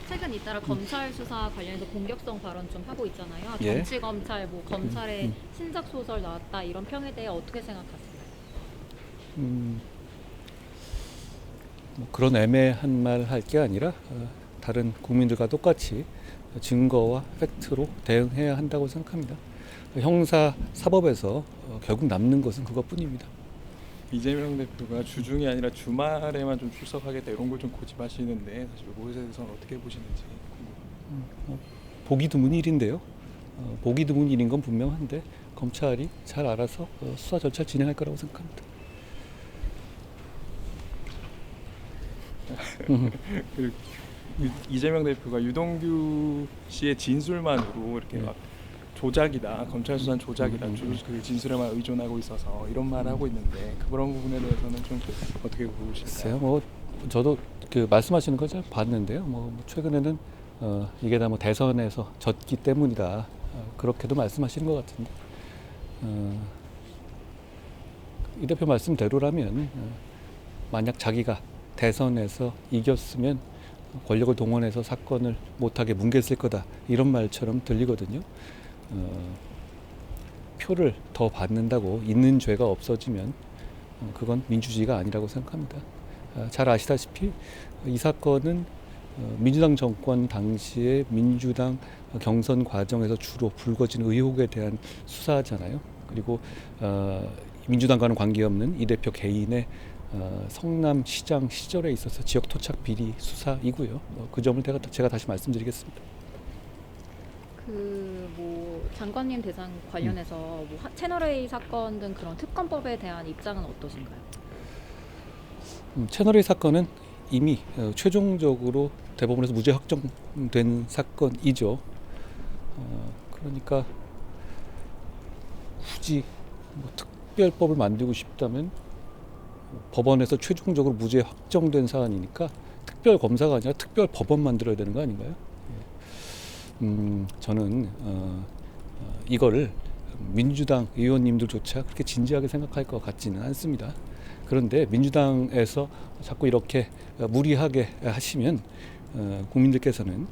최근 잇따라 검찰 수사 관련해서 공격성 발언 좀 하고 있잖아요. 예. 정치 검찰, 뭐 검찰의 신작 소설 나왔다 이런 평에 대해 어떻게 생각하세요? 뭐 그런 애매한 말 할 게 아니라 다른 국민들과 똑같이 증거와 팩트로 대응해야 한다고 생각합니다. 형사 사법에서 결국 남는 것은 그것뿐입니다. 이재명 대표가 주중이 아니라 주말에만 좀 출석하겠다 이런 걸 좀 고집하시는데 사실 이것에 대해서는 어떻게 보시는지 궁금합니다. 보기 드문 일인데요. 보기 드문 일인 건 분명한데 검찰이 잘 알아서 수사 절차 진행할 거라고 생각합니다. 그리고 이재명 대표가 유동규 씨의 진술만으로 이렇게 막 조작이다, 검찰 수사는 조작이다, 그 진술에만 의존하고 있어서 이런 말을 하고 있는데 그런 부분에 대해서는 좀 어떻게 보실까요? 글쎄요, 뭐 저도 그 말씀하시는 걸 잘 봤는데요. 뭐 최근에는 이게 다 뭐 대선에서 졌기 때문이다 그렇게도 말씀하시는 것 같은데 이 대표 말씀대로라면 만약 자기가 대선에서 이겼으면 권력을 동원해서 사건을 못하게 뭉갰을 거다 이런 말처럼 들리거든요. 표를 더 받는다고 있는 죄가 없어지면 그건 민주주의가 아니라고 생각합니다. 잘 아시다시피 이 사건은 민주당 정권 당시에 민주당 경선 과정에서 주로 불거진 의혹에 대한 수사잖아요. 그리고 민주당과는 관계없는 이 대표 개인의 성남시장 시절에 있어서 지역 토착 비리 수사이고요. 그 점을 제가 다시 말씀드리겠습니다. 뭐 장관님 대상 관련해서 뭐 채널A 사건 등 그런 특검법에 대한 입장은 어떠신가요? 채널A 사건은 이미 최종적으로 대법원에서 무죄 확정된 사건이죠. 그러니까 굳이 뭐 특별법을 만들고 싶다면 법원에서 최종적으로 무죄 확정된 사안이니까 특별 검사가 아니라 특별 법원 만들어야 되는 거 아닌가요? 저는 이거를 민주당 의원님들조차 그렇게 진지하게 생각할 것 같지는 않습니다. 그런데 민주당에서 자꾸 이렇게 무리하게 하시면 국민들께서는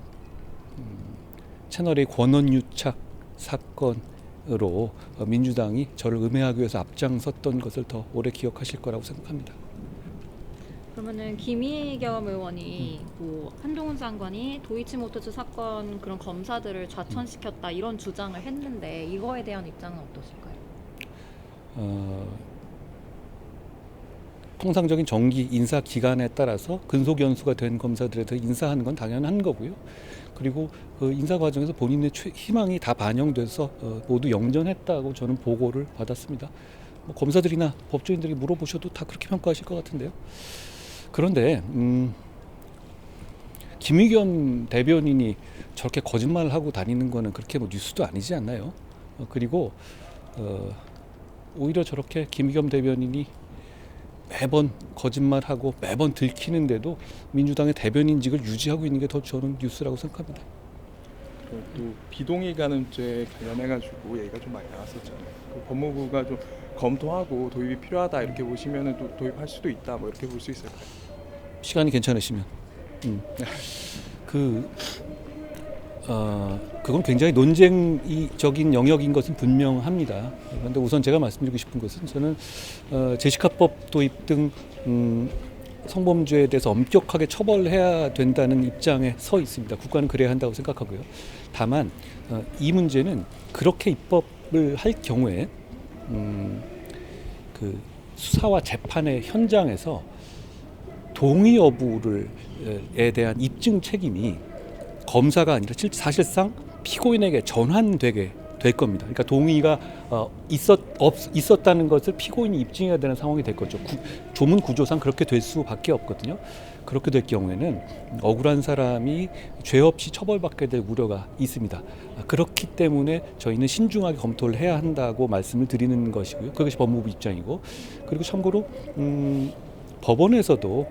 채널A 권언유착 사건으로 민주당이 저를 음해하기 위해서 앞장섰던 것을 더 오래 기억하실 거라고 생각합니다. 그러면은 김의겸 의원이 뭐 한동훈 장관이 도이치모터스 사건 그런 검사들을 좌천시켰다 이런 주장을 했는데 이거에 대한 입장은 어떠실까요? 통상적인 정기 인사 기간에 따라서 근속 연수가 된 검사들에 대해 인사하는 건 당연한 거고요. 그리고 그 인사 과정에서 본인의 희망이 다 반영돼서 모두 영전했다고 저는 보고를 받았습니다. 뭐 검사들이나 법조인들이 물어보셔도 다 그렇게 평가하실 것 같은데요. 그런데 김의겸 대변인이 저렇게 거짓말을 하고 다니는 거는 그렇게 뭐 뉴스도 아니지 않나요? 그리고 오히려 저렇게 김의겸 대변인이 매번 거짓말하고 매번 들키는데도 민주당의 대변인직을 유지하고 있는 게 더 저는 뉴스라고 생각합니다. 또 비동의 간음죄 관련해가지고 얘기가 좀 많이 나왔었잖아요. 그 법무부가 좀 검토하고 도입이 필요하다 이렇게 보시면은 또 도입할 수도 있다 뭐 이렇게 볼 수 있을까요? 시간이 괜찮으시면 그건 굉장히 논쟁적인 영역인 것은 분명합니다. 그런데 우선 제가 말씀드리고 싶은 것은 저는 제시카법 도입 등 성범죄에 대해서 엄격하게 처벌해야 된다는 입장에 서 있습니다. 국가는 그래야 한다고 생각하고요. 다만 이 문제는 그렇게 입법을 할 경우에 그 수사와 재판의 현장에서 동의 여부에 대한 입증 책임이 검사가 아니라 사실상 피고인에게 전환되게 될 겁니다. 그러니까 동의가 있었다는 것을 피고인이 입증해야 되는 상황이 될 거죠. 조문 구조상 그렇게 될 수밖에 없거든요. 그렇게 될 경우에는 억울한 사람이 죄 없이 처벌받게 될 우려가 있습니다. 그렇기 때문에 저희는 신중하게 검토를 해야 한다고 말씀을 드리는 것이고요. 그것이 법무부 입장이고, 그리고 참고로 법원에서도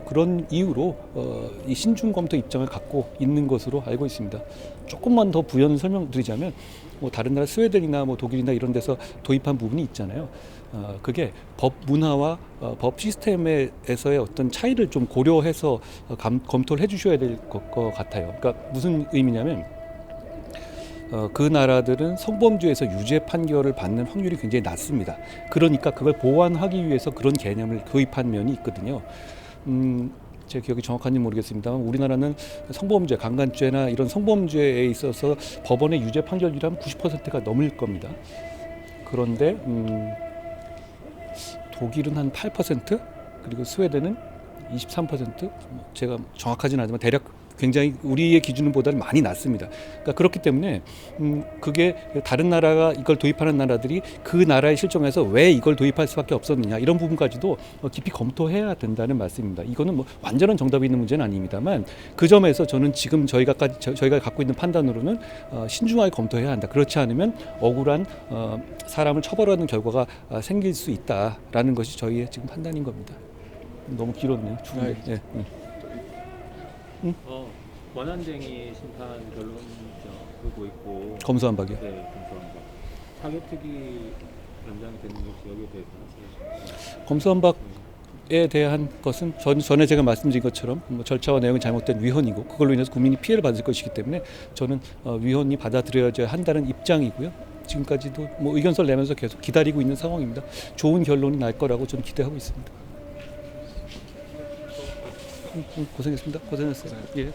그런 이유로 이 신중 검토 입장을 갖고 있는 것으로 알고 있습니다. 조금만 더 부연 설명드리자면, 뭐 다른 나라 스웨덴이나 뭐 독일이나 이런 데서 도입한 부분이 있잖아요. 그게 법 문화와 법 시스템에서의 어떤 차이를 좀 고려해서 검토를 해주셔야 될 것 같아요. 그러니까 무슨 의미냐면 그 나라들은 성범죄에서 유죄 판결을 받는 확률이 굉장히 낮습니다. 그러니까 그걸 보완하기 위해서 그런 개념을 도입한 면이 있거든요. 제 기억이 정확한지 모르겠습니다만 우리나라는 성범죄, 강간죄나 이런 성범죄에 있어서 법원의 유죄 판결률이 90%가 넘을 겁니다. 그런데 독일은 한 8%, 그리고 스웨덴은 23%, 제가 정확하지는 않지만 대략 굉장히 우리의 기준보다는 많이 낮습니다. 그러니까 그렇기 때문에 그게 다른 나라가 이걸 도입하는 나라들이 그 나라의 실정에서 왜 이걸 도입할 수밖에 없었느냐 이런 부분까지도 깊이 검토해야 된다는 말씀입니다. 이거는 뭐 완전한 정답이 있는 문제는 아닙니다만 그 점에서 저는 지금 저희가 갖고 있는 판단으로는 신중하게 검토해야 한다. 그렇지 않으면 억울한 사람을 처벌하는 결과가 생길 수 있다라는 것이 저희의 지금 판단인 겁니다. 너무 길었네요. 네. 원한쟁의 심판 결론 그거 있고 검수한 박이요. 네, 검수한 박. 사교특위 연장이 되는 것이 여기에 대해서 말씀하시죠. 검수한 박에 대한 것은 전에 제가 말씀드린 것처럼 절차와 내용이 잘못된 위헌이고 그걸로 인해서 국민이 피해를 받을 것이기 때문에 저는 위헌이 받아들여져야 한다는 입장이고요. 지금까지도 뭐 의견서를 내면서 계속 기다리고 있는 상황입니다. 좋은 결론이 날 거라고 저는 기대하고 있습니다. 고생했습니다. 고생했어요. 예.